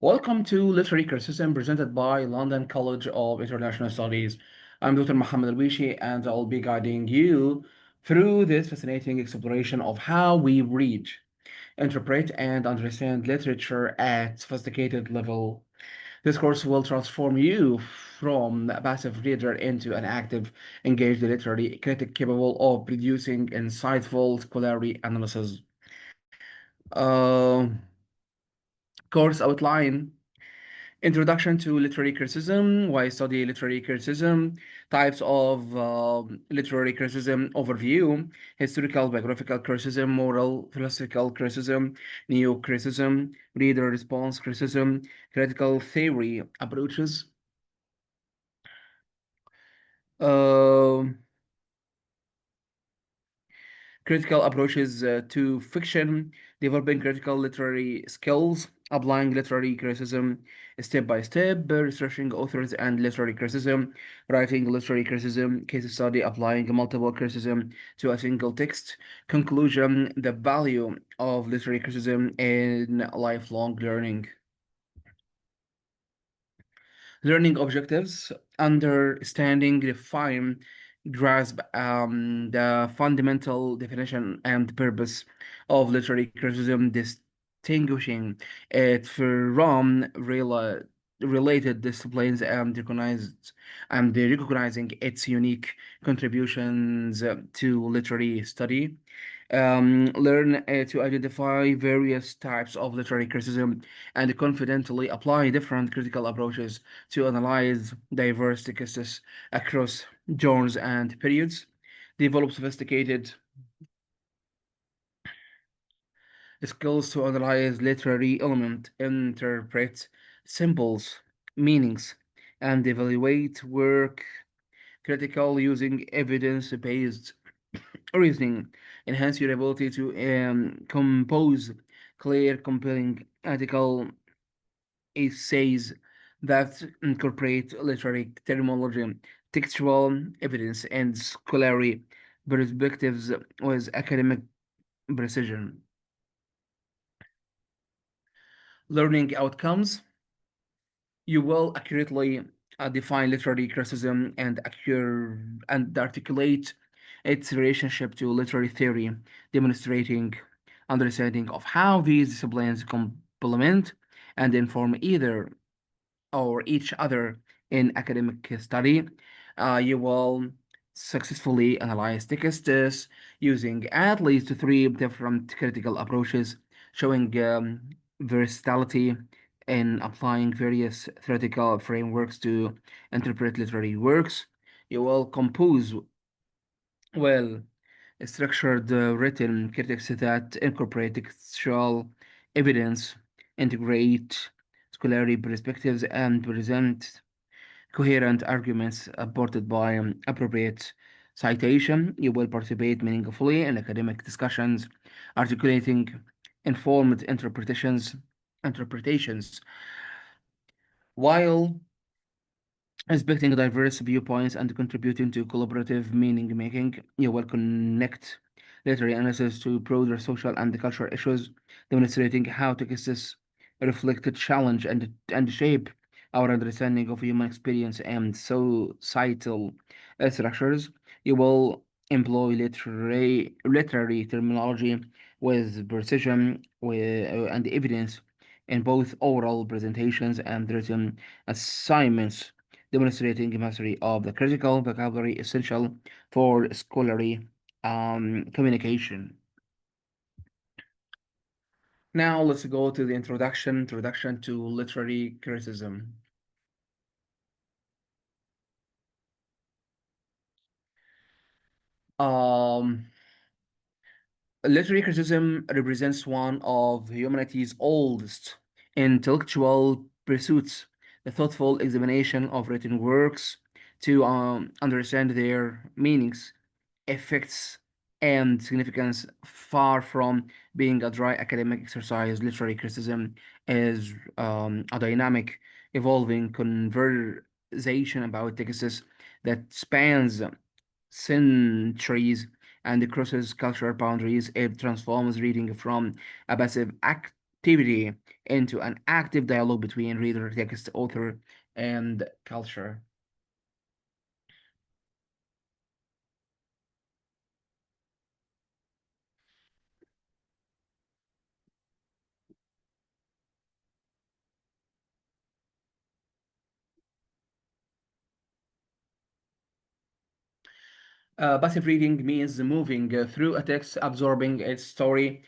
Welcome to Literary Criticism presented by London College of International Studies. I'm Dr. Mohammed Alwishi and I'll be guiding you through this fascinating exploration of how we read, interpret, and understand literature at sophisticated level. This course will transform you from a passive reader into an active, engaged literary critic capable of producing insightful scholarly analysis. Uh, Course outline. Introduction to Literary Criticism, why study literary criticism, types of literary criticism overview, historical biographical criticism, moral philosophical criticism, neo-criticism, reader response criticism, critical theory approaches. Um Critical approaches to fiction, developing critical literary skills, applying literary criticism step by step, researching authors and literary criticism, writing literary criticism, case study, applying multiple criticism to a single text, conclusion, the value of literary criticism in lifelong learning. Learning objectives, understanding, define, grasp the fundamental definition and purpose of literary criticism, distinguishing it from related disciplines and recognizing its unique contributions to literary study. Learn to identify various types of literary criticism and confidently apply different critical approaches to analyze diverse texts across genres and periods. Develop sophisticated skills to analyze literary element, interpret symbols, meanings, and evaluate work critical using evidence-based reasoning. Enhance your ability to compose clear, compelling article essays that incorporate literary terminology, textual evidence, and scholarly perspectives with academic precision. Learning outcomes. You will accurately define literary criticism and articulate its relationship to literary theory, demonstrating understanding of how these disciplines complement and inform either or each other in academic study. You will successfully analyze texts using at least three different critical approaches, showing versatility in applying various theoretical frameworks to interpret literary works. You will compose well structured written critiques that incorporate textual evidence, integrate scholarly perspectives, and present coherent arguments supported by appropriate citation. You will participate meaningfully in academic discussions, articulating informed interpretations, while respecting diverse viewpoints and contributing to collaborative meaning making. You will connect literary analysis to broader social and cultural issues, demonstrating how texts reflect the challenge and shape our understanding of human experience and societal structures. You will employ literary terminology with precision and evidence in both oral presentations and written assignments, demonstrating mastery of the critical vocabulary essential for scholarly communication. Now let's go to the introduction to literary criticism. Um, Literary criticism represents one of humanity's oldest intellectual pursuits, the thoughtful examination of written works to understand their meanings, effects, and significance. Far from being a dry academic exercise, literary criticism is a dynamic, evolving conversation about texts that spans centuries and crosses cultural boundaries. It transforms reading from a passive activity creativity into an active dialogue between reader, text, author, and culture. Passive reading means moving through a text, absorbing its story.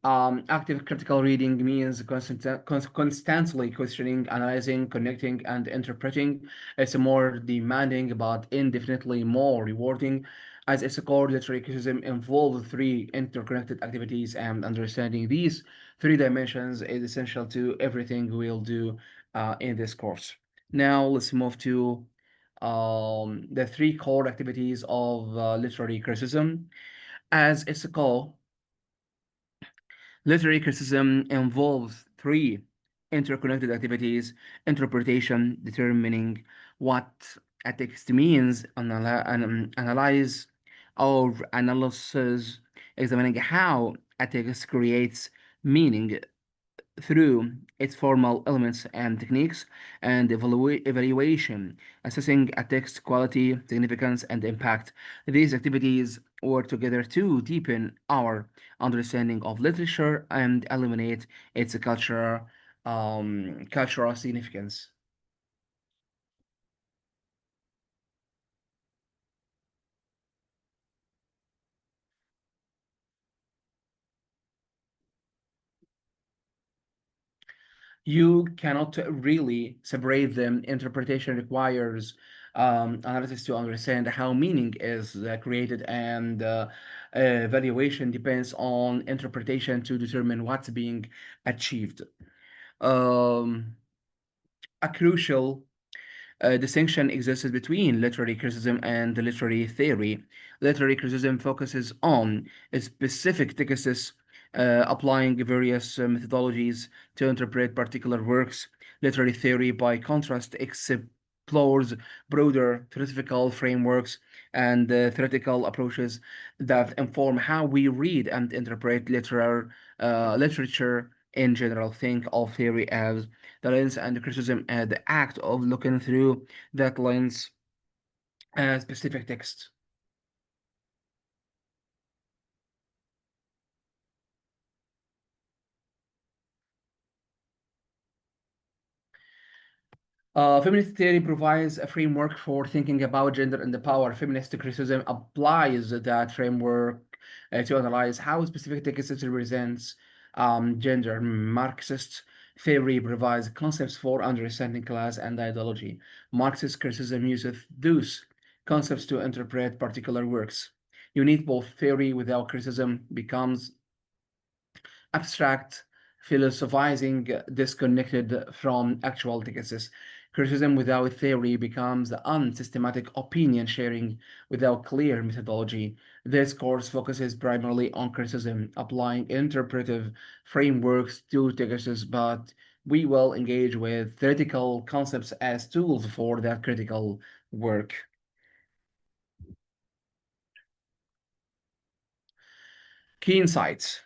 Active critical reading means constantly questioning, analyzing, connecting, and interpreting. It's more demanding but indefinitely more rewarding, as its core literary criticism involves three interconnected activities, and understanding these three dimensions is essential to everything we'll do in this course. Now let's move to the three core activities of literary criticism. As its core, literary criticism involves three interconnected activities: interpretation, determining what a text means, analyze or analysis, examining how a text creates meaning through its formal elements and techniques, and evaluation, assessing a text's quality, significance, and impact. These activities work together to deepen our understanding of literature and eliminate its cultural significance. You cannot really separate them. Interpretation requires analysis to understand how meaning is created, and evaluation depends on interpretation to determine what's being achieved. Um, a crucial distinction exists between literary criticism and literary theory. Literary criticism focuses on specific texts, applying various methodologies to interpret particular works. Literary theory, by contrast, explores broader philosophical frameworks and theoretical approaches that inform how we read and interpret literature in general. Think of theory as the lens, and criticism as the act of looking through that lens a specific text. Feminist theory provides a framework for thinking about gender and the power. Feminist criticism applies that framework to analyze how specific text represents gender. Marxist theory provides concepts for understanding class and ideology. Marxist criticism uses those concepts to interpret particular works. You need both. Theory without criticism becomes abstract, philosophizing, disconnected from actual texts. Criticism without theory becomes unsystematic opinion sharing without clear methodology. This course focuses primarily on criticism, applying interpretive frameworks to texts, but we will engage with theoretical concepts as tools for that critical work. Key insights.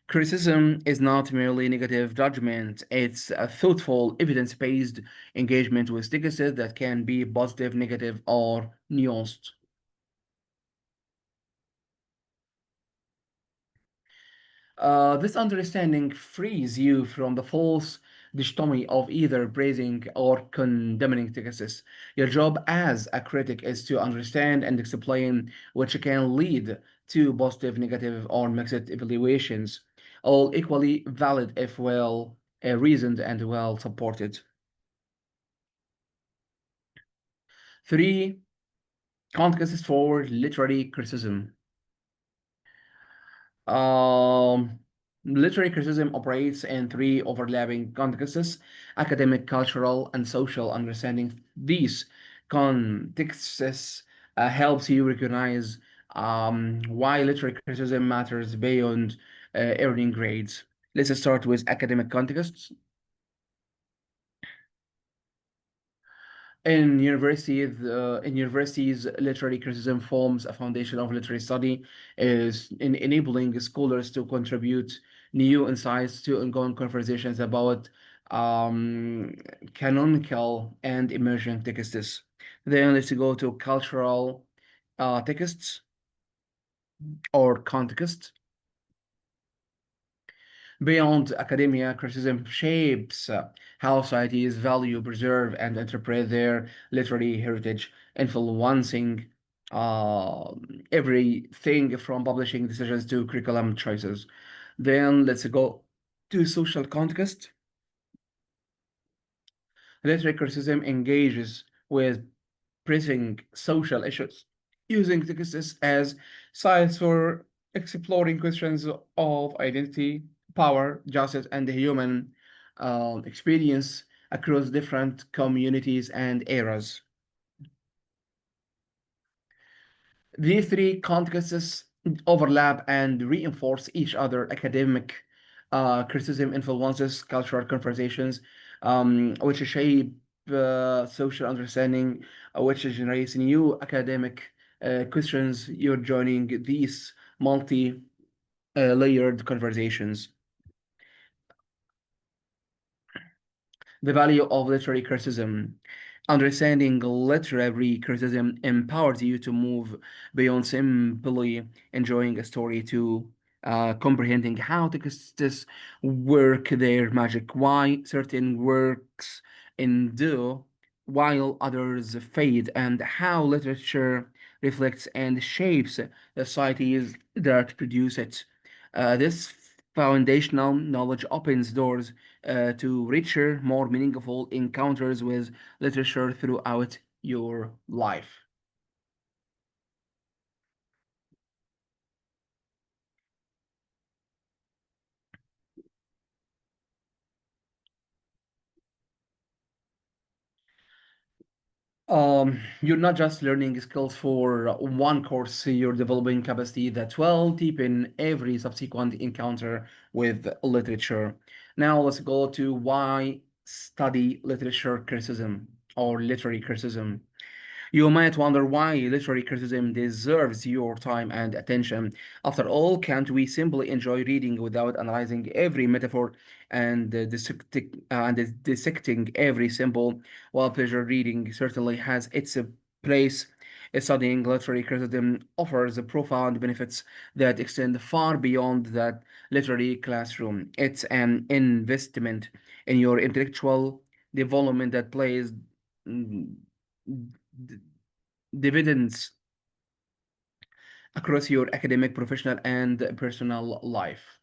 Criticism is not merely negative judgment, it's a thoughtful, evidence based engagement with texts that can be positive, negative, or nuanced. This understanding frees you from the false dichotomy of either praising or condemning texts. Your job as a critic is to understand and explain, which can lead to positive, negative, or mixed evaluations, all equally valid if well reasoned and well supported. Three, contexts for literary criticism. Um, Literary criticism operates in three overlapping contexts: academic, cultural, and social. Understanding these contexts helps you recognize why literary criticism matters beyond earning grades. Let's start with academic contexts. In universities, literary criticism forms a foundation of literary study, is in enabling scholars to contribute new insights to ongoing conversations about um, canonical and emerging texts. Then let's go to cultural texts or context. Beyond academia, criticism shapes how societies value, preserve, and interpret their literary heritage, influencing uh, everything from publishing decisions to curriculum choices. Then let's go to social context. Literary criticism engages with pressing social issues, using texts as sites for exploring questions of identity, power, justice, and the human experience across different communities and eras. These three contexts overlap and reinforce each other. Academic criticism influences cultural conversations, which shape social understanding, which generates new academic questions. You're joining these multi layered conversations. The value of literary criticism. Understanding literary criticism empowers you to move beyond simply enjoying a story to comprehending how texts work their magic, why certain works endure while others fade, and how literature reflects and shapes the societies that produce it. This foundational knowledge opens doors to richer, more meaningful encounters with literature throughout your life. You're not just learning skills for one course, you're developing capacity that will deepen every subsequent encounter with literature. Now, let's go to why study literature criticism or literary criticism. You might wonder why literary criticism deserves your time and attention. After all, can't we simply enjoy reading without analyzing every metaphor and dissecting every symbol? While pleasure reading certainly has its place, studying literary criticism offers profound benefits that extend far beyond that literary classroom. It's an investment in your intellectual development that plays mm, d- dividends across your academic, professional, and personal life.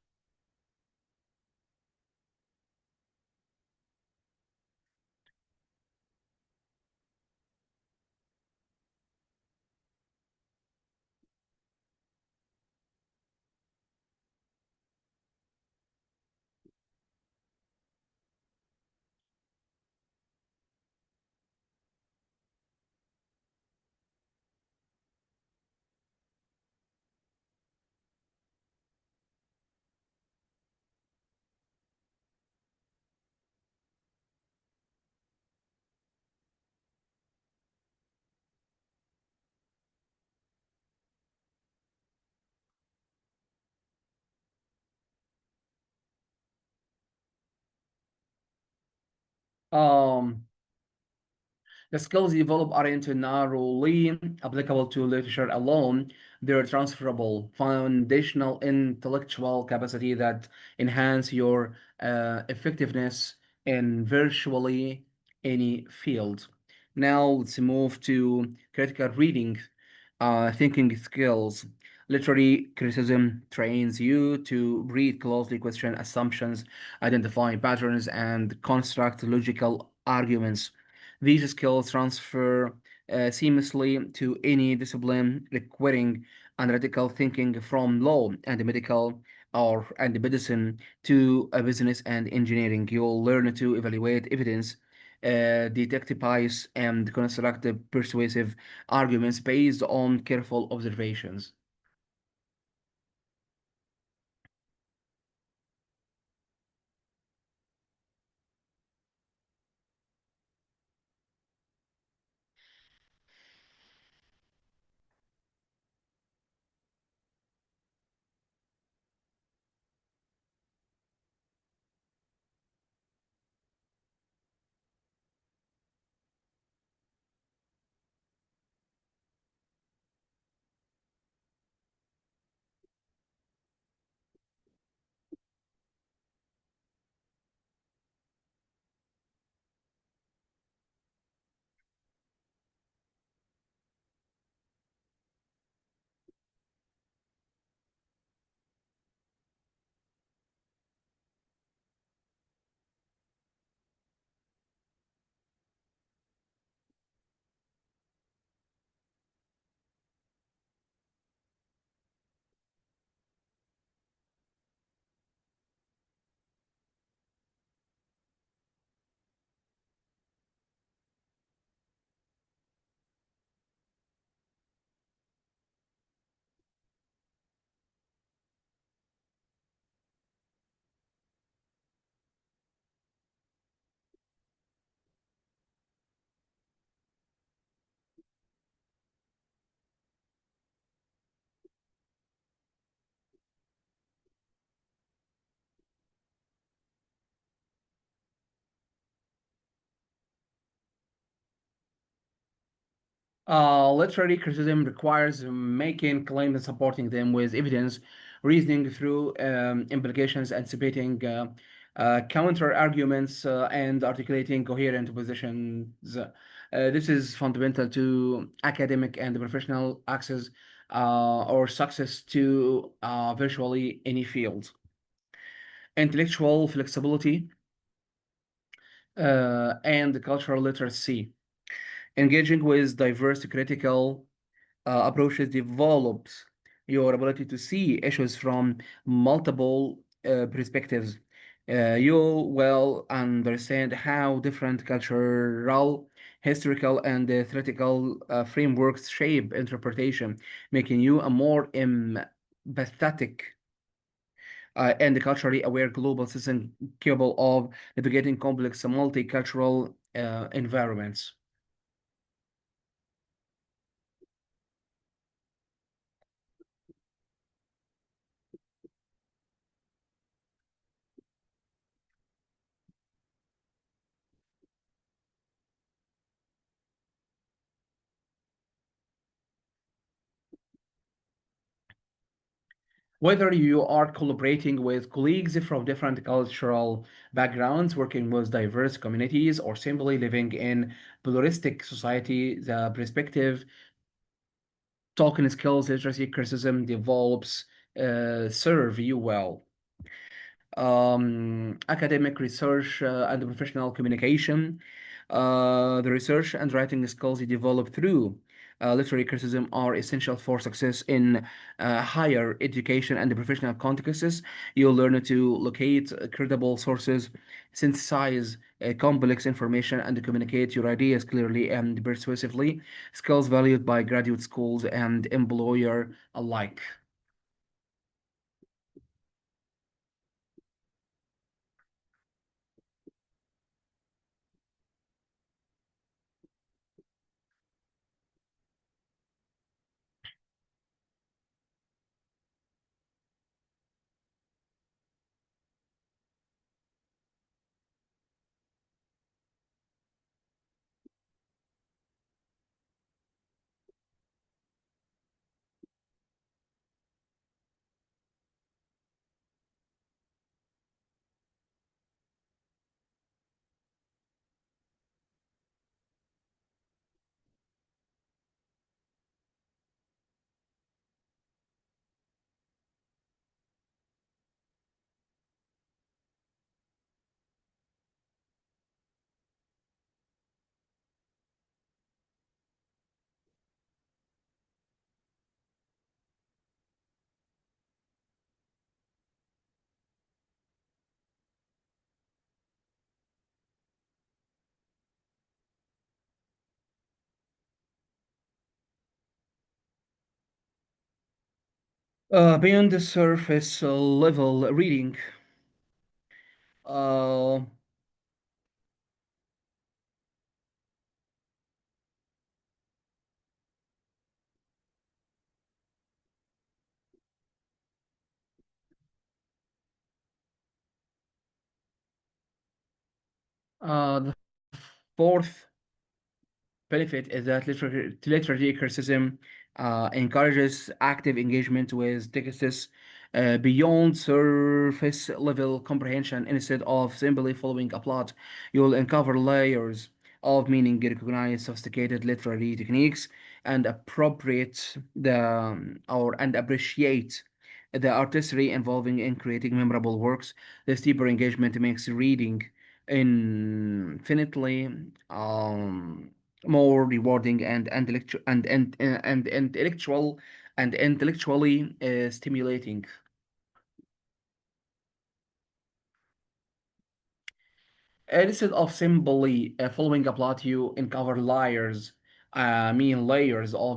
Um, The skills developed aren't narrowly applicable to literature alone. They're transferable, foundational intellectual capacity that enhance your effectiveness in virtually any field. Now let's move to critical reading, thinking skills. Literary criticism trains you to read closely, question assumptions, identify patterns, and construct logical arguments. These skills transfer seamlessly to any discipline requiring analytical thinking from law and medical or and medicine to business and engineering. You'll learn to evaluate evidence, detect bias, and construct persuasive arguments based on careful observations. Literary criticism requires making claims and supporting them with evidence, reasoning through implications, anticipating counter arguments, and articulating coherent positions. This is fundamental to academic and professional access or success to virtually any field. Intellectual flexibility and cultural literacy. Engaging with diverse critical approaches develops your ability to see issues from multiple perspectives. You will understand how different cultural, historical, and theoretical frameworks shape interpretation, making you a more empathetic and culturally aware global citizen capable of navigating complex multicultural environments. Whether you are collaborating with colleagues from different cultural backgrounds, working with diverse communities, or simply living in pluralistic society, the perspective, talking skills, literacy, criticism develops serve you well. Academic research and professional communication. The research and writing skills you develop through literary criticism are essential for success in higher education and professional contexts. You'll learn to locate credible sources, synthesize complex information, and communicate your ideas clearly and persuasively, skills valued by graduate schools and employer alike. Beyond the surface level reading, uh, the fourth benefit is that literary criticism encourages active engagement with texts beyond surface level comprehension. Instead of simply following a plot, you'll uncover layers of meaning, recognize sophisticated literary techniques, and appropriate the or and appreciate the artistry involving in creating memorable works. This deeper engagement makes reading infinitely more rewarding and intellectually stimulating. Instead of simply following a plot, you uncover layers of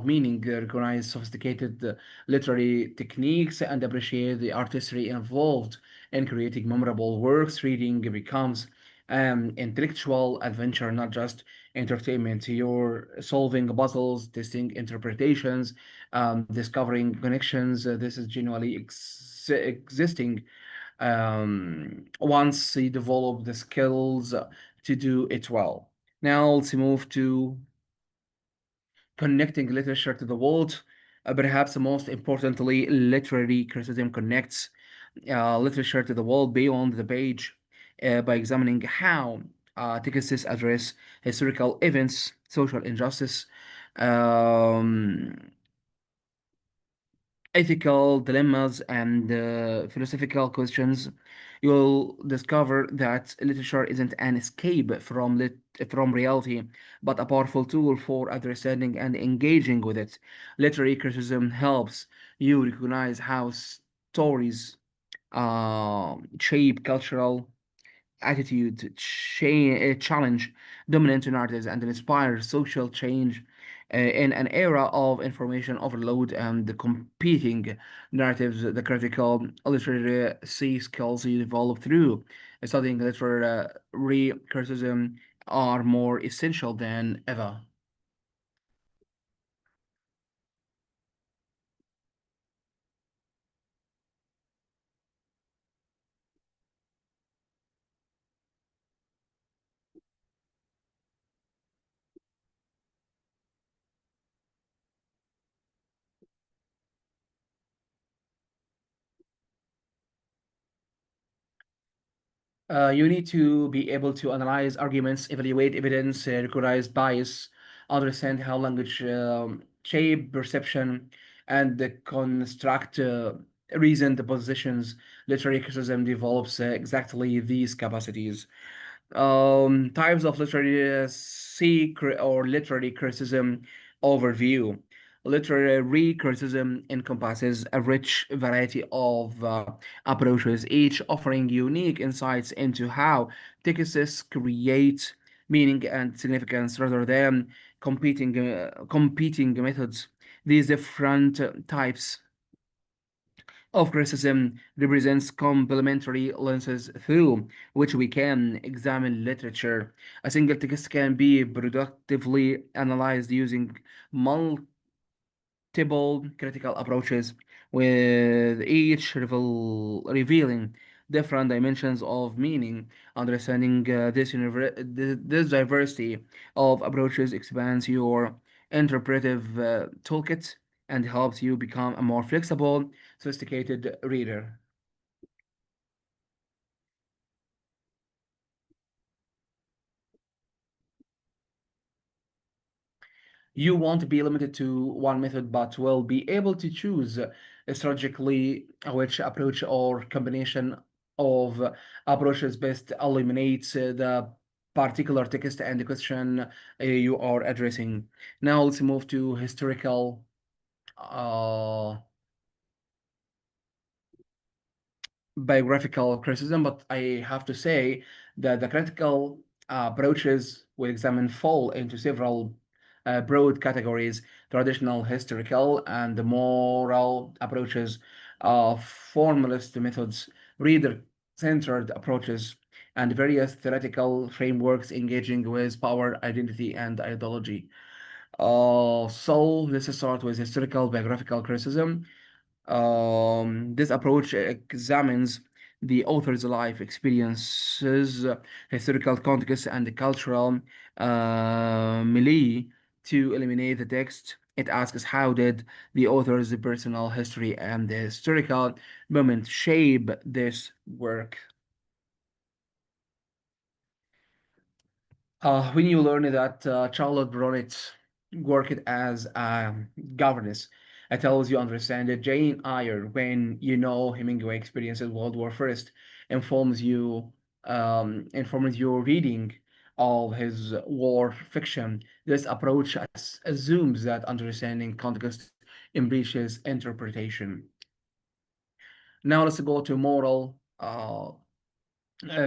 meaning, recognize sophisticated literary techniques, and appreciate the artistry involved in creating memorable works. Reading becomes an intellectual adventure, not just entertainment. You're solving puzzles, testing interpretations, discovering connections. This is genuinely existing once you develop the skills to do it well. Now let's move to connecting literature to the world. Perhaps most importantly, literary criticism connects literature to the world beyond the page by examining how texts address historical events, social injustice, um, ethical dilemmas, and philosophical questions. You'll discover that literature isn't an escape from reality, but a powerful tool for understanding and engaging with it. Literary criticism helps you recognize how stories shape cultural attitude, challenge dominant narratives, and inspire social change in an era of information overload and the competing narratives. The critical literacy skills you develop through studying literary criticism are more essential than ever. You need to be able to analyze arguments, evaluate evidence, recognize bias, understand how language shape perception, and construct reasoned positions. Literary criticism develops exactly these capacities. Types of literary criticism overview. Literary criticism encompasses a rich variety of approaches, each offering unique insights into how texts create meaning and significance rather than competing methods. These different types of criticism represents complementary lenses through which we can examine literature. A single text can be productively analyzed using multiple critical approaches, with each revealing different dimensions of meaning. Understanding this diversity of approaches expands your interpretive toolkit and helps you become a more flexible, sophisticated reader. You won't be limited to one method, but will be able to choose strategically which approach or combination of approaches best eliminates the particular text and the question you are addressing. Now let's move to historical uh, biographical criticism, but I have to say that the critical approaches we examine fall into several broad categories: traditional, historical, and the moral approaches, formalist methods, reader-centered approaches, and various theoretical frameworks engaging with power, identity, and ideology. So let's start with historical biographical criticism. This approach examines the author's life experiences, historical context, and the cultural milieu to eliminate the text. It asks how did the author's personal history and the historical moment shape this work. When you learn that Charlotte Brontë worked as a governess, it tells you understand that Jane Eyre, when you know Hemingway experiences World War First, informs you informs your reading of his war fiction. This approach assumes that understanding context embraces interpretation. Now let's go to moral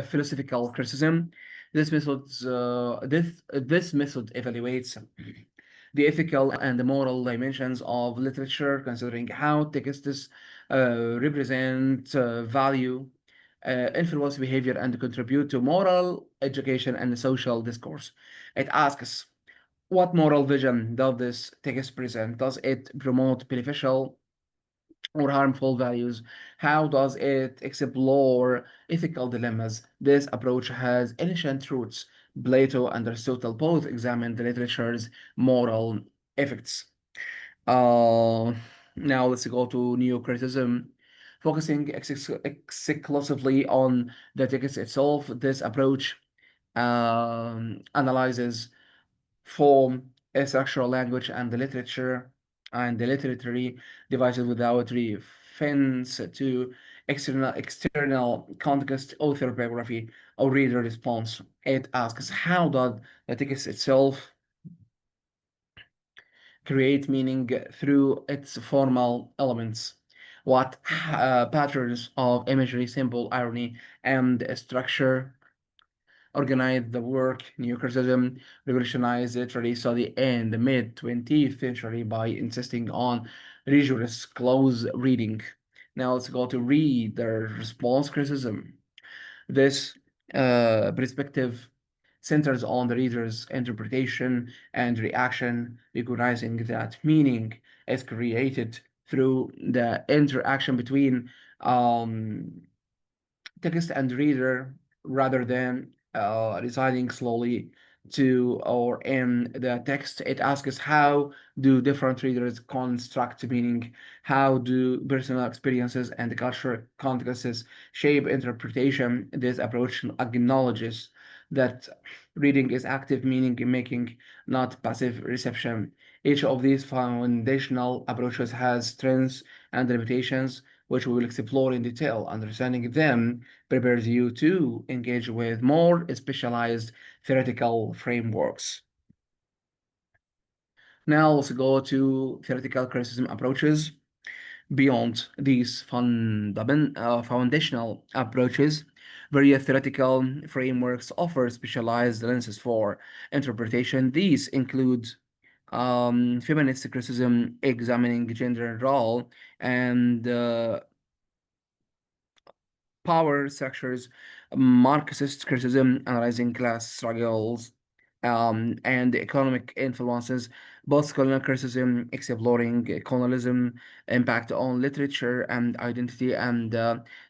philosophical criticism. This method evaluates the ethical and the moral dimensions of literature, considering how texts represent value, influence behavior, and contribute to moral education and social discourse. It asks, what moral vision does this text present? Does it promote beneficial or harmful values? How does it explore ethical dilemmas? This approach has ancient roots. Plato and Aristotle both examined the literature's moral effects. Uh, Now let's go to neo-criticism, focusing exclusively on the text itself. This approach analyzes form, structural language, and the literature and the literary devices without reference to external context, author biography, or reader response. It asks how does the text itself create meaning through its formal elements. What patterns of imagery, symbol, irony, and structure organize the work? Neocriticism revolutionized literary study in the mid 20th century by insisting on rigorous close reading. Now let's go to reader response criticism. This perspective centers on the reader's interpretation and reaction, recognizing that meaning is created through the interaction between um, text and reader rather than residing slowly to or in the text. It asks how do different readers construct meaning? How do personal experiences and cultural contexts shape interpretation? This approach acknowledges that reading is active meaning making, not passive reception. Each of these foundational approaches has strengths and limitations, which we will explore in detail. Understanding them prepares you to engage with more specialized theoretical frameworks. Now let's go to theoretical criticism approaches. Beyond these foundational approaches, various theoretical frameworks offer specialized lenses for interpretation. These include feminist criticism, examining gender role and power structures, Marxist criticism, analyzing class struggles, and economic influences, post-colonial criticism, exploring colonialism, impact on literature and identity, and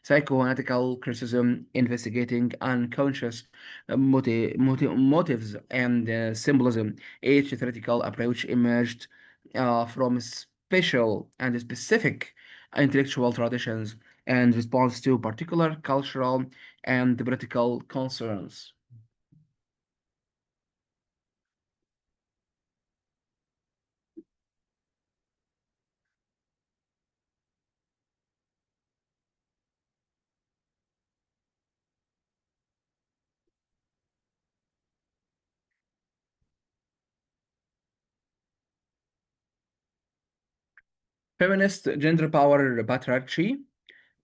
psychoanalytical criticism, investigating unconscious motives and symbolism. Each theoretical approach emerged from special and specific intellectual traditions and responds to particular cultural and political concerns. Feminist gender power patriarchy.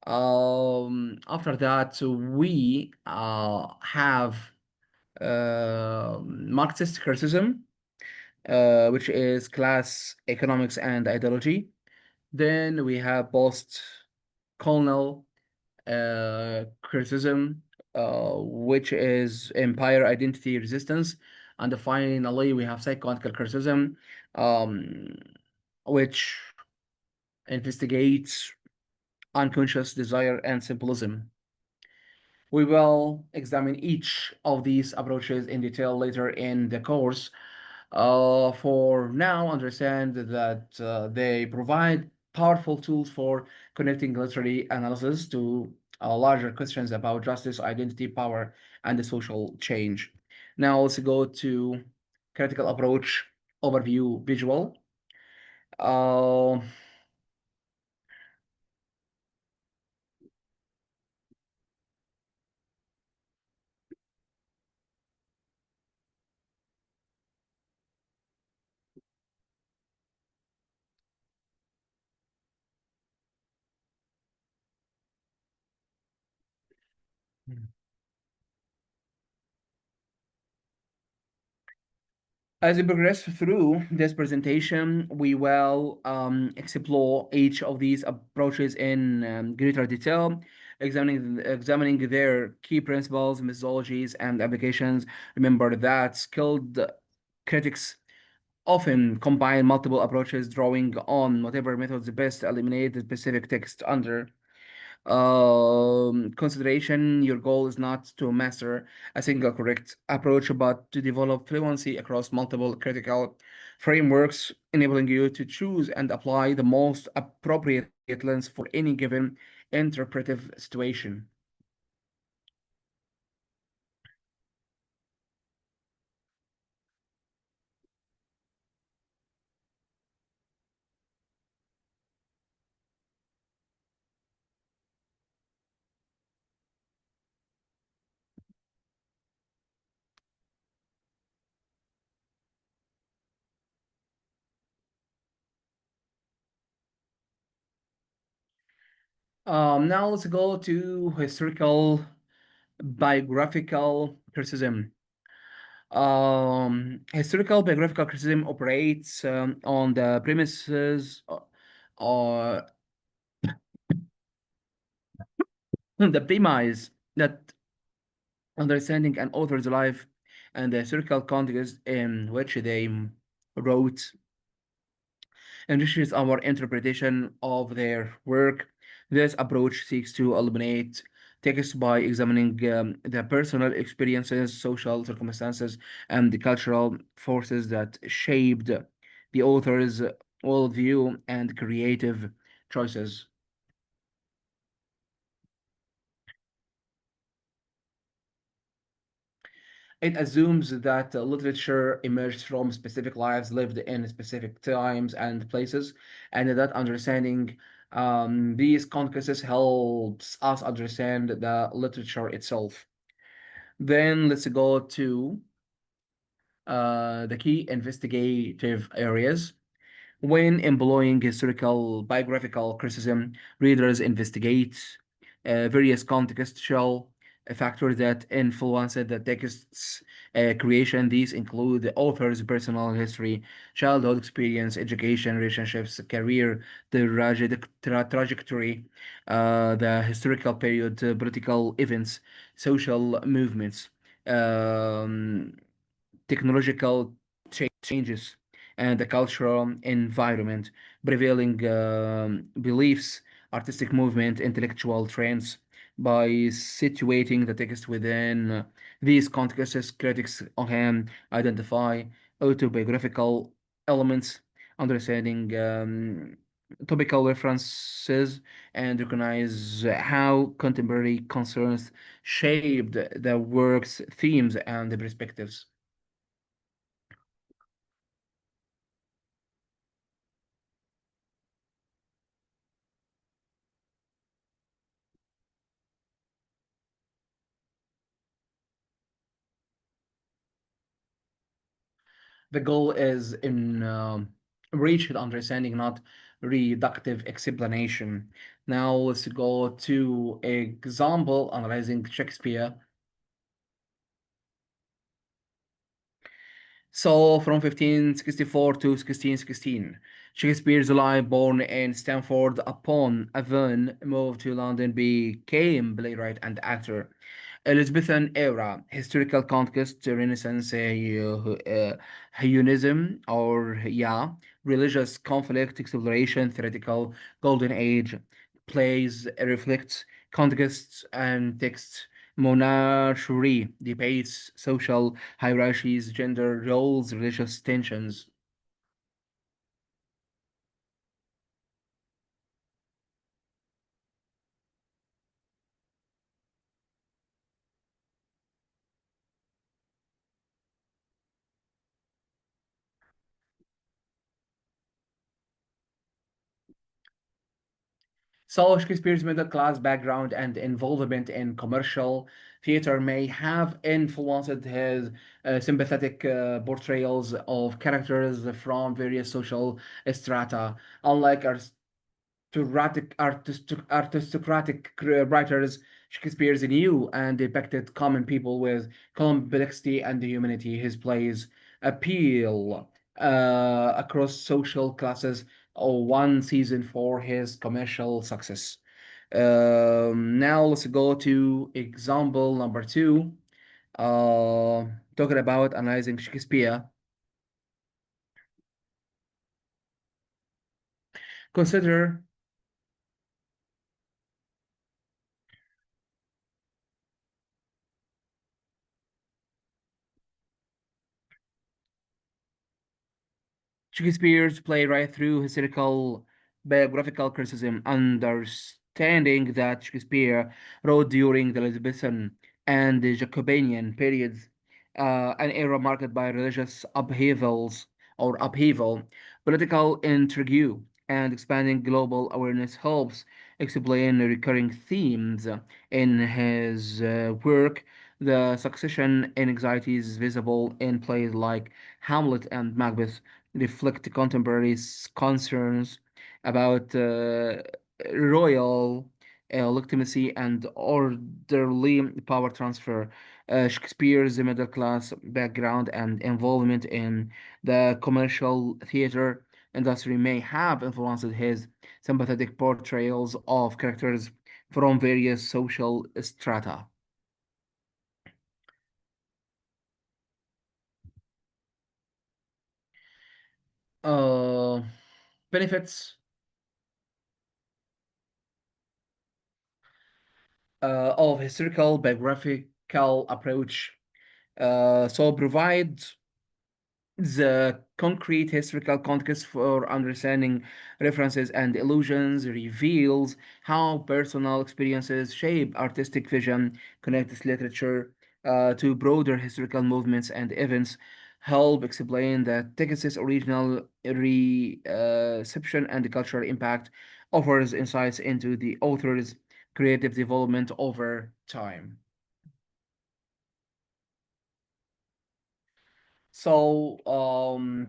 After that, we have Marxist criticism, which is class economics and ideology. Then we have post-colonial criticism, which is empire identity resistance. And finally, we have psychoanalytical criticism, um, which investigates unconscious desire and symbolism. We will examine each of these approaches in detail later in the course. For now, understand that they provide powerful tools for connecting literary analysis to larger questions about justice, identity, power, and the social change. Now, let's go to critical approach overview visual. Uh, As we progress through this presentation, we will explore each of these approaches in greater detail, examining their key principles, methodologies, and applications. Remember that skilled critics often combine multiple approaches, drawing on whatever methods best eliminate the specific text under consideration. Your goal is not to master a single correct approach, but to develop fluency across multiple critical frameworks enabling you to choose and apply the most appropriate lens for any given interpretive situation. Now let's go to historical biographical criticism. Historical biographical criticism operates on the premises or the premise that understanding an author's life and the historical context in which they wrote enriches our interpretation of their work. This approach seeks to illuminate text by examining the personal experiences, social circumstances, and the cultural forces that shaped the author's worldview and creative choices. It assumes that literature emerged from specific lives lived in specific times and places, and that understanding these contexts helps us understand the literature itself. Then let's go to the key investigative areas. When employing historical biographical criticism, readers investigate various contextual factors that influence the text's creation. These include the author's personal history, childhood experience, education, relationships, career, the trajectory, the historical period, political events, social movements. Um, Technological changes and the cultural environment, prevailing beliefs, artistic movement, intellectual trends. By situating the text within these contexts, critics can identify autobiographical elements, understanding topical references, and recognize how contemporary concerns shaped the work's themes and the perspectives. The goal is in reached understanding, not reductive explanation. Now let's go to example analyzing Shakespeare. So from 1564 to 1616, Shakespeare's life, born in Stamford upon Avon, moved to London, became playwright and actor. Elizabethan era, historical conquest, Renaissance, Humanism, or yeah, religious conflict, exploration, theoretical, golden age, plays reflects contexts and texts, monarchy, debates, social hierarchies, gender roles, religious tensions. So Shakespeare's middle class background and involvement in commercial theater may have influenced his sympathetic portrayals of characters from various social strata. Unlike aristocratic writers, Shakespeare's knew and depicted common people with complexity and humanity. His plays appeal across social classes, or one season for his commercial success. Now let's go to example number two. Talking about analyzing Shakespeare. Consider Shakespeare's play right through historical biographical criticism, understanding that Shakespeare wrote during the Elizabethan and the Jacobean periods, an era marked by religious upheaval, political intrigue, and expanding global awareness helps explain recurring themes in his work. The succession anxieties visible in plays like Hamlet and Macbeth reflect contemporary concerns about royal legitimacy and orderly power transfer. Shakespeare's middle class background and involvement in the commercial theater industry may have influenced his sympathetic portrayals of characters from various social strata. Uh, benefits of historical biographical approach. So provide the concrete historical context for understanding references and illusions, reveals how personal experiences shape artistic vision, connects literature to broader historical movements and events, help explain the text's original reception and cultural impact, offers insights into the author's creative development over time. So,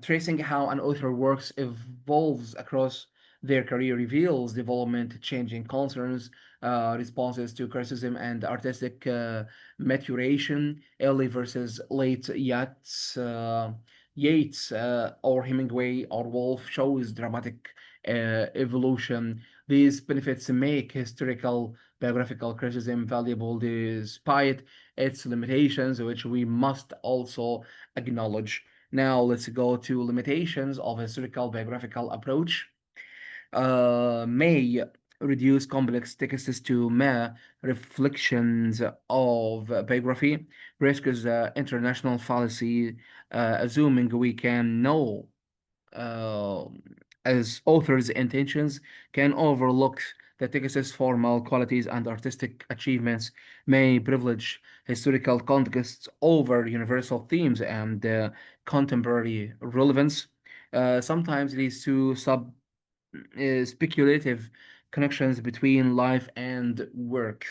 tracing how an author works evolves across their career reveals development, changing concerns, responses to criticism, and artistic maturation, early versus late Yates or Hemingway or Wolf shows dramatic evolution. These benefits make historical biographical criticism valuable despite its limitations, which we must also acknowledge. Now let's go to limitations of historical biographical approach. May reduce complex texts to mere reflections of biography, risks international fallacy, assuming we can know uh, as authors' intentions can overlook the text's formal qualities and artistic achievements, may privilege historical context over universal themes and contemporary relevance, sometimes leads to speculative connections between life and work.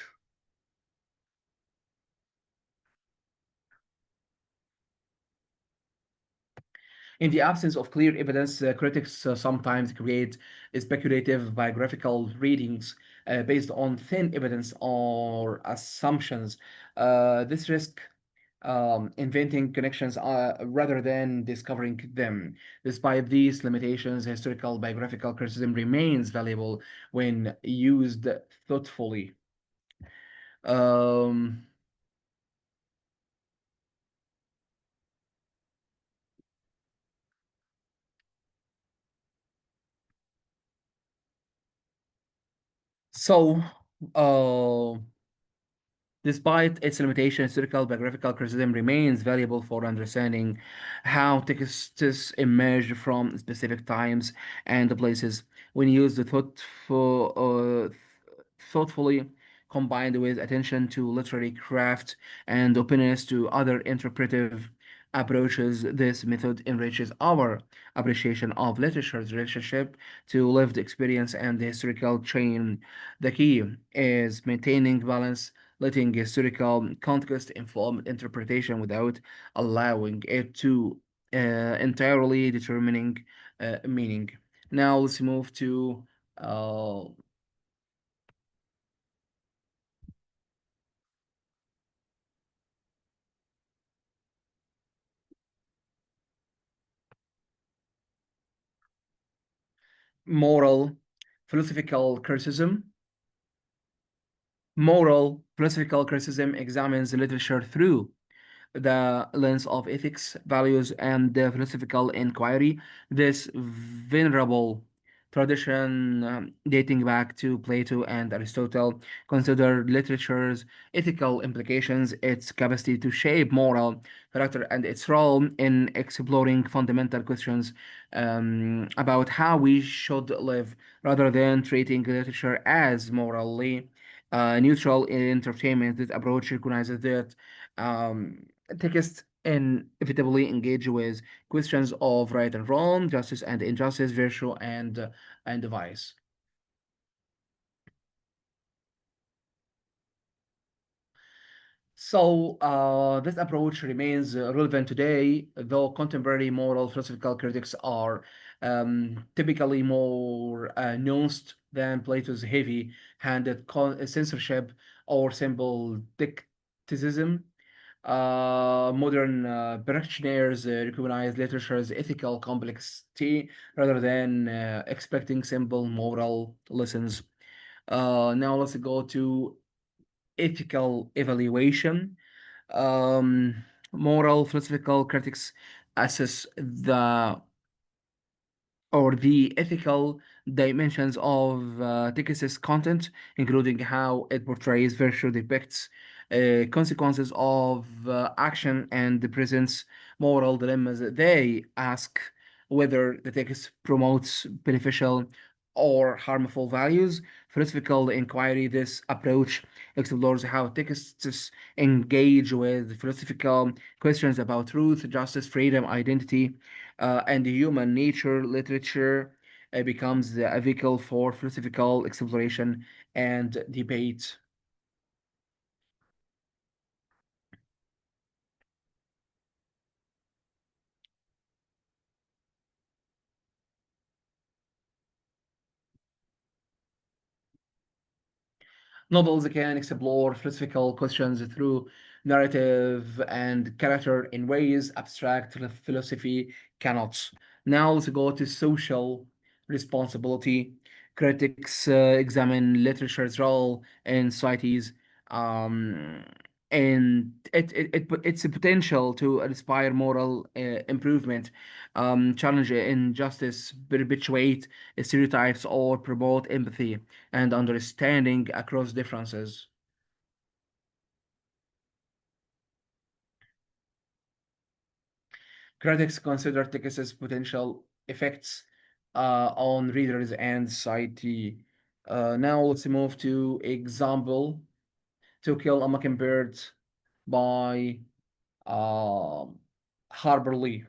In the absence of clear evidence, critics sometimes create speculative biographical readings based on thin evidence or assumptions. This risk inventing connections rather than discovering them. Despite these limitations, historical biographical criticism remains valuable when used thoughtfully. Um, so, uh, Despite its limitations, historical biographical criticism remains valuable for understanding how texts emerge from specific times and places. When used thoughtfully, combined with attention to literary craft and openness to other interpretive approaches, this method enriches our appreciation of literature's relationship to lived experience and the historical chain. The key is maintaining balance, letting historical context inform interpretation without allowing it to entirely determining meaning. Now let's move to uh, moral philosophical criticism. Moral philosophical criticism examines literature through the lens of ethics, values, and the philosophical inquiry. This venerable tradition dating back to Plato and Aristotle consider literature's ethical implications, its capacity to shape moral character, and its role in exploring fundamental questions about how we should live, rather than treating literature as morally neutral in entertainment. This approach recognizes that text inevitably engage with questions of right and wrong, justice and injustice, virtue and vice. So this approach remains relevant today, though contemporary moral philosophical critics are typically more nuanced than Plato's heavy-handed censorship or simple dictatism. Modern practitioners recognize literature's ethical complexity rather than expecting simple moral lessons. Now let's go to ethical evaluation. Um, Moral philosophical critics assess the ethical dimensions of text's content, including how it portrays virtue, depicts consequences of action, and presents moral dilemmas. They ask whether the text promotes beneficial or harmful values. Philosophical inquiry, this approach explores how texts engage with philosophical questions about truth, justice, freedom, identity, and human nature. Literature becomes a vehicle for philosophical exploration and debate. Novels can explore philosophical questions through narrative and character in ways abstract philosophy cannot. Now let's go to social responsibility. Critics examine literature's role in societies um, and its potential to inspire moral improvement, challenge injustice, perpetuate stereotypes, or promote empathy and understanding across differences. Critics consider text's potential effects on readers and society. Now let's move to example To Kill a Mockingbird by um Harper Lee.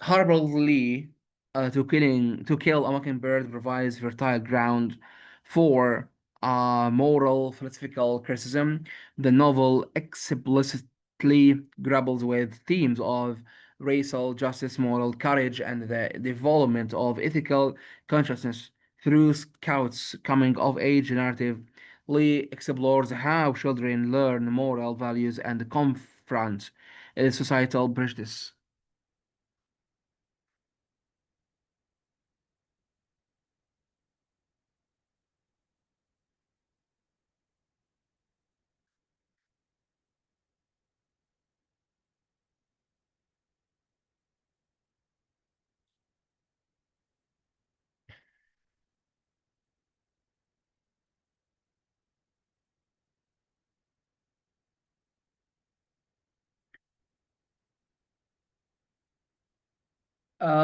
Horribly to kill a mockingbird provides fertile ground for moral philosophical criticism. The novel explicitly grapples with themes of racial justice, moral courage, and the development of ethical consciousness through Scout's coming of age narrative. Lee explores how children learn moral values and confront societal prejudice.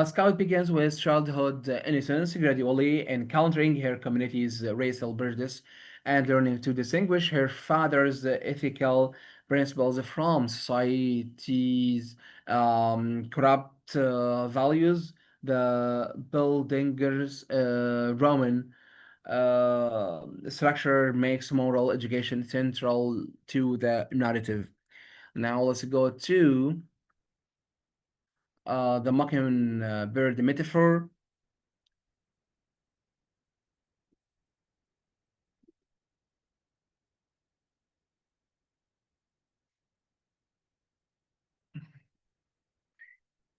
Scout begins with childhood innocence, gradually encountering her community's racial prejudice and learning to distinguish her father's ethical principles from society's corrupt values. The Buildinger's Roman structure makes moral education central to the narrative. Now let's go to the mockingbird metaphor.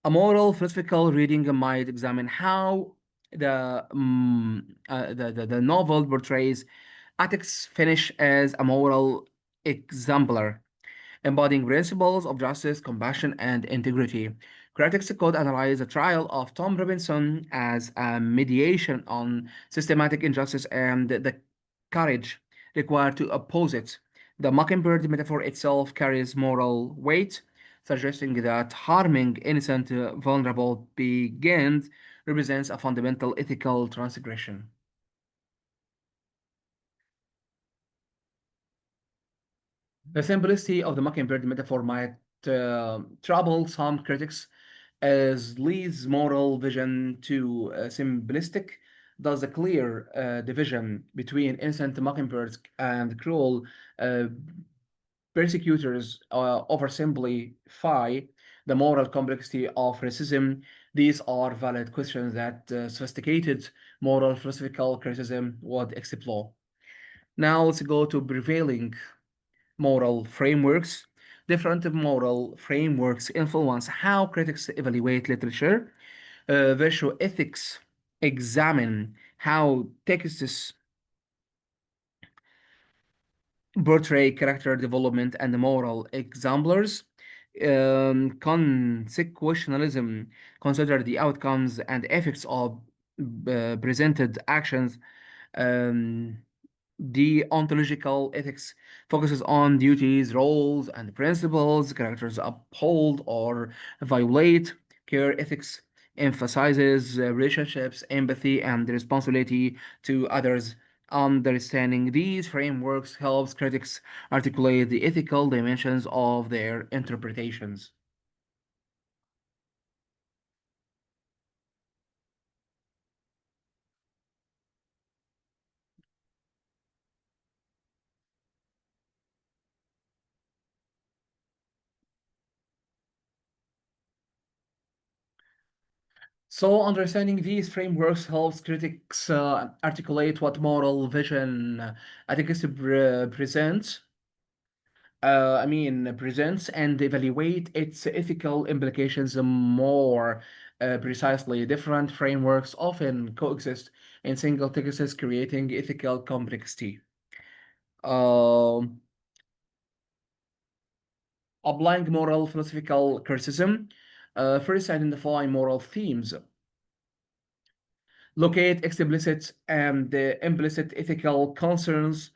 A moral philosophical reading might examine how the novel portrays ethics finish as a moral exemplar, embodying principles of justice, compassion, and integrity. Critics could analyze the trial of Tom Robinson as a mediation on systematic injustice and the courage required to oppose it. The mockingbird metaphor itself carries moral weight, suggesting that harming innocent, vulnerable beings represents a fundamental ethical transgression. The simplicity of the mockingbird metaphor might trouble some critics as leads moral vision to simplistic, thus a clear division between innocent mockingbirds and cruel uh, persecutors oversimplify the moral complexity of racism. These are valid questions that sophisticated moral philosophical criticism would explore. Now let's go to prevailing moral frameworks. Different moral frameworks influence how critics evaluate literature. Virtue ethics examine how texts portray character development and moral exemplars. Consequentialism consider the outcomes and effects of presented actions. Um, Deontological ethics focuses on duties, roles, and principles characters uphold or violate. Care ethics emphasizes relationships, empathy, and responsibility to others. Understanding these frameworks helps critics articulate the ethical dimensions of their interpretations. So, understanding these frameworks helps critics articulate what moral vision a text presents. Presents and evaluate its ethical implications more precisely. Different frameworks often coexist in single texts, creating ethical complexity. Um, Applying moral philosophical criticism. First, identify moral themes. Locate explicit and implicit ethical concerns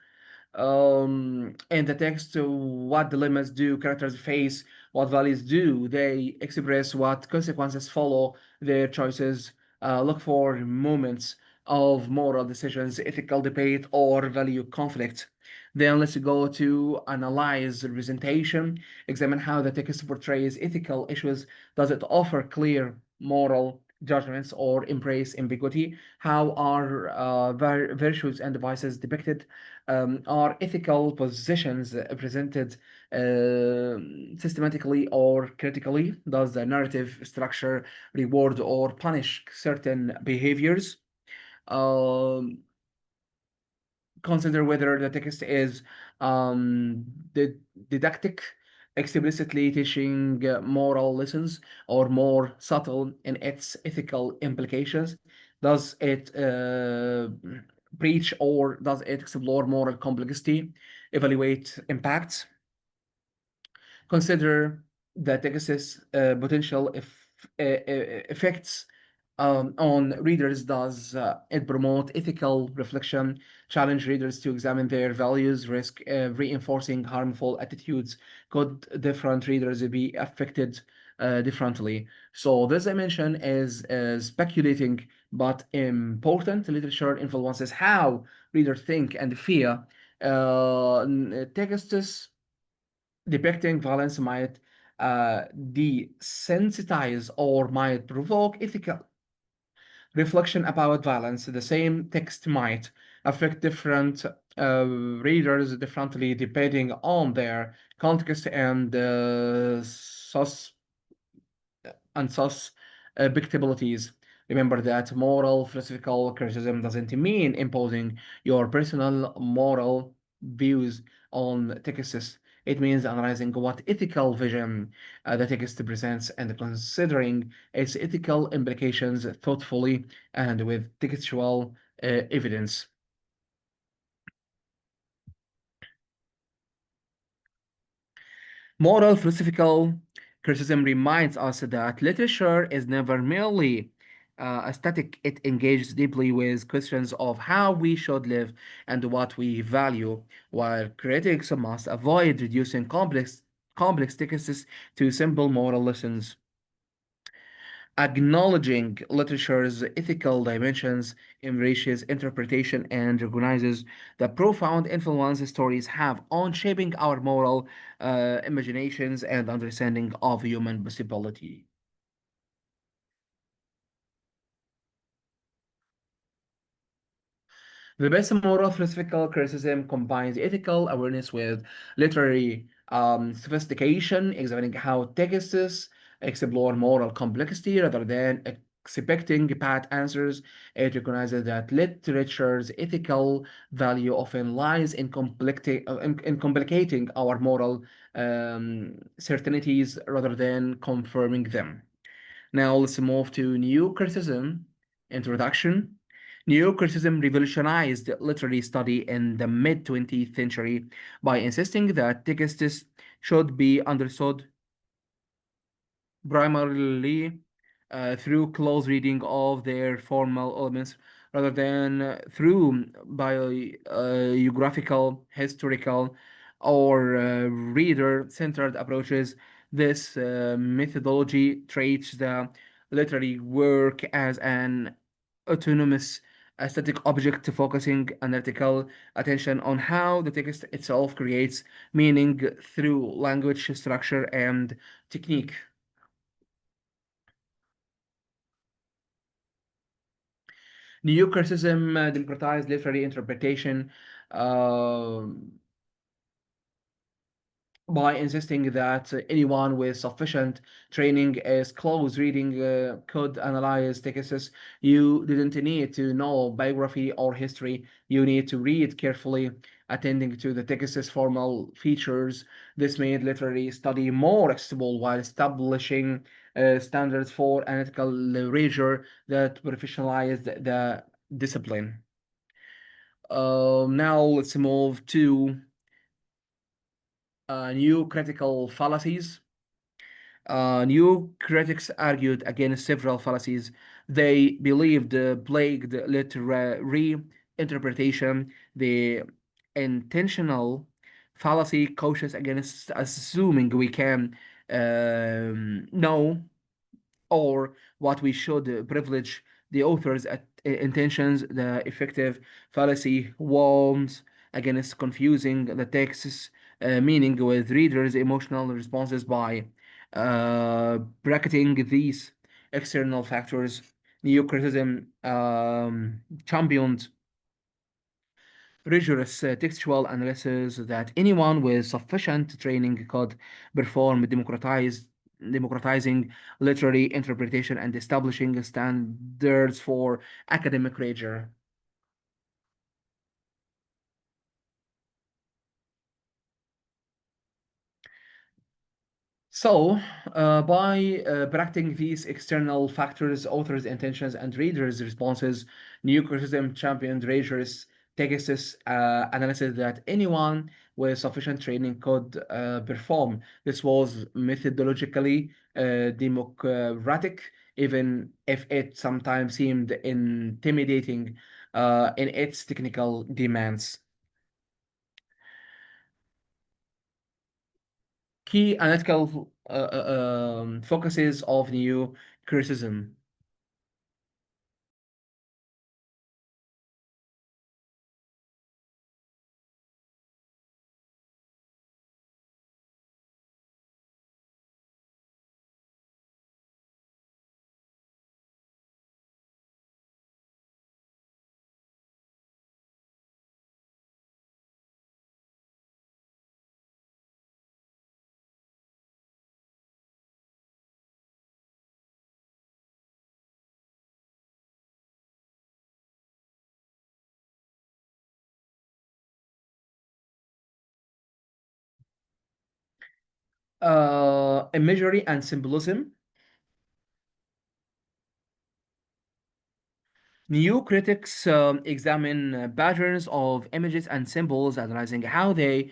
in the text. What dilemmas do characters face? What values do they express? What consequences follow their choices? Look for moments of moral decisions, ethical debate, or value conflict. Then let's go to analyze representation, examine how the text portrays ethical issues. Does it offer clear moral judgments or embrace ambiguity? How are virtues and vices depicted? Are ethical positions presented systematically or critically? Does the narrative structure reward or punish certain behaviors? Um, Consider whether the text is um, didactic, explicitly teaching moral lessons, or more subtle in its ethical implications. Does it preach or does it explore moral complexity? Evaluate impacts. Consider the text's potential effects on readers. Does it promote ethical reflection, challenge readers to examine their values, risk reinforcing harmful attitudes? Could different readers be affected differently? So this dimension is speculating but important. Literature influences how readers think and feel. Texts depicting violence might desensitize or might provoke ethical reflection about violence. The same text might affect different readers differently depending on their context and susceptibilities. Remember that moral philosophical criticism doesn't mean imposing your personal moral views on texts. It means analyzing what ethical vision the text presents and considering its ethical implications thoughtfully and with textual evidence. Moral philosophical Criticism reminds us that literature is never merely aesthetic, it engages deeply with questions of how we should live and what we value, while critics must avoid reducing complex texts to simple moral lessons. Acknowledging literature's ethical dimensions enriches interpretation and recognizes the profound influence stories have on shaping our moral imaginations and understanding of human possibility. The best moral philosophical criticism combines ethical awareness with literary sophistication, examining how texts explore moral complexity rather than expecting pat answers. It recognizes that literature's ethical value often lies in complicating our moral certainties rather than confirming them. Now let's move to new criticism. Introduction. New criticism revolutionized literary study in the mid 20th century by insisting that texts should be understood primarily through close reading of their formal elements rather than through biographical, historical, or reader centered approaches. This methodology treats the literary work as an autonomous aesthetic object, focusing analytical attention on how the text itself creates meaning through language, structure, and technique. New criticism democratized literary interpretation by insisting that anyone with sufficient training as close reading could analyze texts. You didn't need to know biography or history. You need to read carefully, attending to the text's formal features. This made literary study more accessible while establishing standards for analytical literature that professionalized the discipline. Now let's move to new critical fallacies. New critics argued against several fallacies they believed plagued literary interpretation. The intentional fallacy cautious against assuming we can know or what we should privilege the author's intentions. The effective fallacy warns against confusing the text's meaning with readers' emotional responses by bracketing these external factors. Neo criticism championed rigorous textual analysis that anyone with sufficient training could perform, democratizing literary interpretation and establishing standards for academic rigor. So, by bracketing these external factors, authors' intentions, and readers' responses, new criticism championed rigorous texts analysis that anyone with sufficient training could perform. This was methodologically democratic, even if it sometimes seemed intimidating in its technical demands. Key analytical focuses of new criticism. Imagery and symbolism. New critics examine patterns of images and symbols, analyzing how they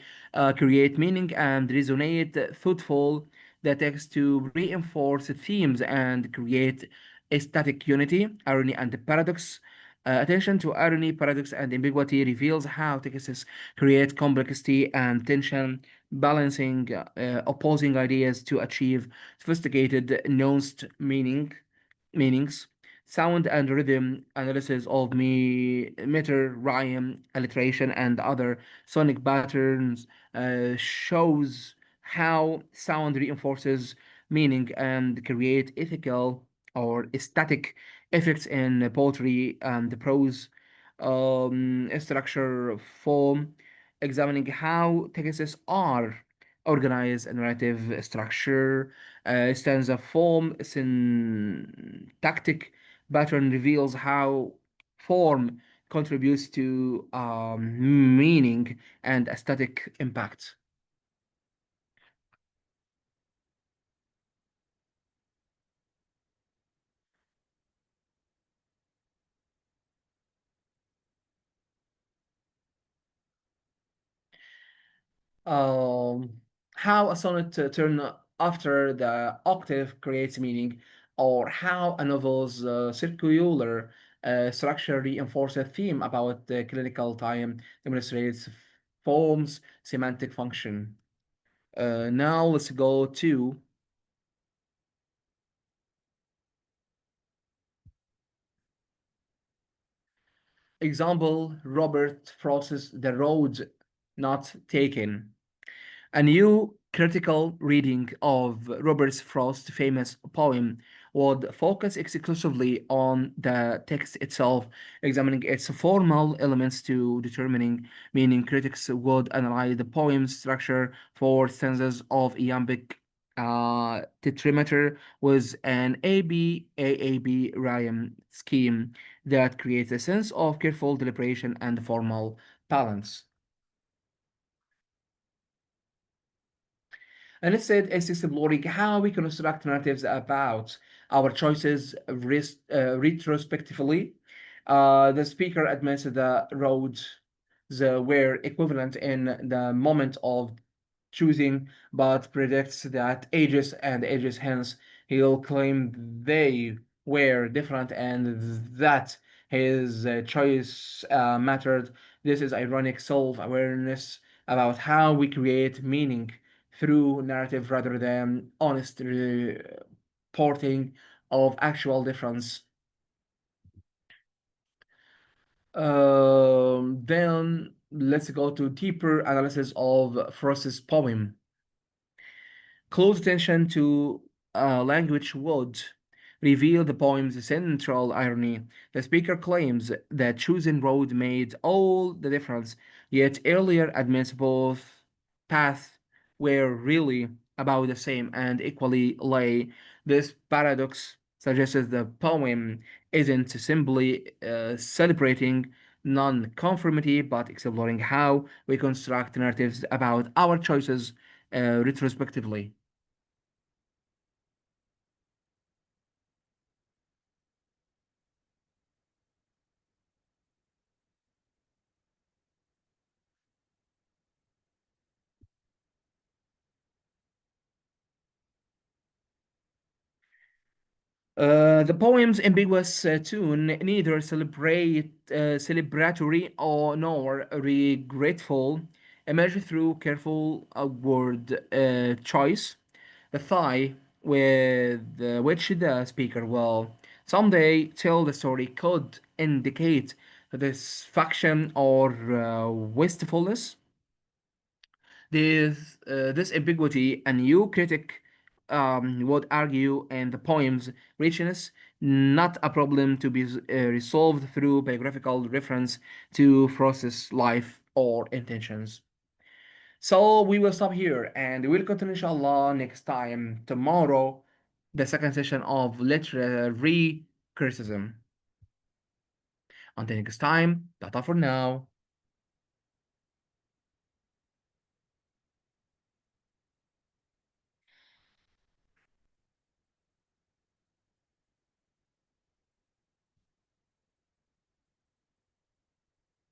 create meaning and resonate thoughtful. the text to reinforce themes and create aesthetic unity, irony, and paradox. Attention to irony, paradox, and ambiguity reveals how texts create complexity and tension, balancing opposing ideas to achieve sophisticated nuanced meanings. Sound and rhythm analysis of meter, rhyme, alliteration, and other sonic patterns shows how sound reinforces meaning and create ethical or aesthetic effects in poetry and prose. Structure form, examining how texts are organized, narrative structure, stanza form, syntactic pattern reveals how form contributes to meaning and aesthetic impact. um, how a sonnet turn after the octave creates meaning, or how a novel's circular structure reinforces a theme about the clinical time, demonstrates form's semantic function. Now let's go to example Robert Frost's The Road Not Taken. A new critical reading of Robert Frost's famous poem would focus exclusively on the text itself, examining its formal elements to determining meaning. Critics would analyze the poem's structure for stanzas of iambic tetrameter with an ABAAB rhyme scheme that creates a sense of careful deliberation and formal balance. And instead, it's exploring how we construct narratives about our choices retrospectively. The speaker admits the roads were equivalent in the moment of choosing, but predicts that ages hence he'll claim they were different and that his choice mattered. This is ironic self awareness about how we create meaning through narrative rather than honest reporting of actual difference. Then let's go to deeper analysis of Frost's poem. Close attention to language would reveal the poem's central irony. The speaker claims that choosing road made all the difference, yet earlier admits both paths were really about the same and equally lay. This paradox suggests the poem isn't simply celebrating non-conformity, but exploring how we construct narratives about our choices retrospectively. The poem's ambiguous tune, neither celebratory or nor regretful, emerged through careful word choice. The thigh with which the speaker will someday tell the story could indicate satisfaction or wistfulness. This ambiguity, a new critic would argue, in the poem's richness, not a problem to be resolved through biographical reference to Frost's life or intentions. So we will stop here and we'll continue, inshallah, next time, tomorrow, the second session of literary criticism. Until next time, tata for now.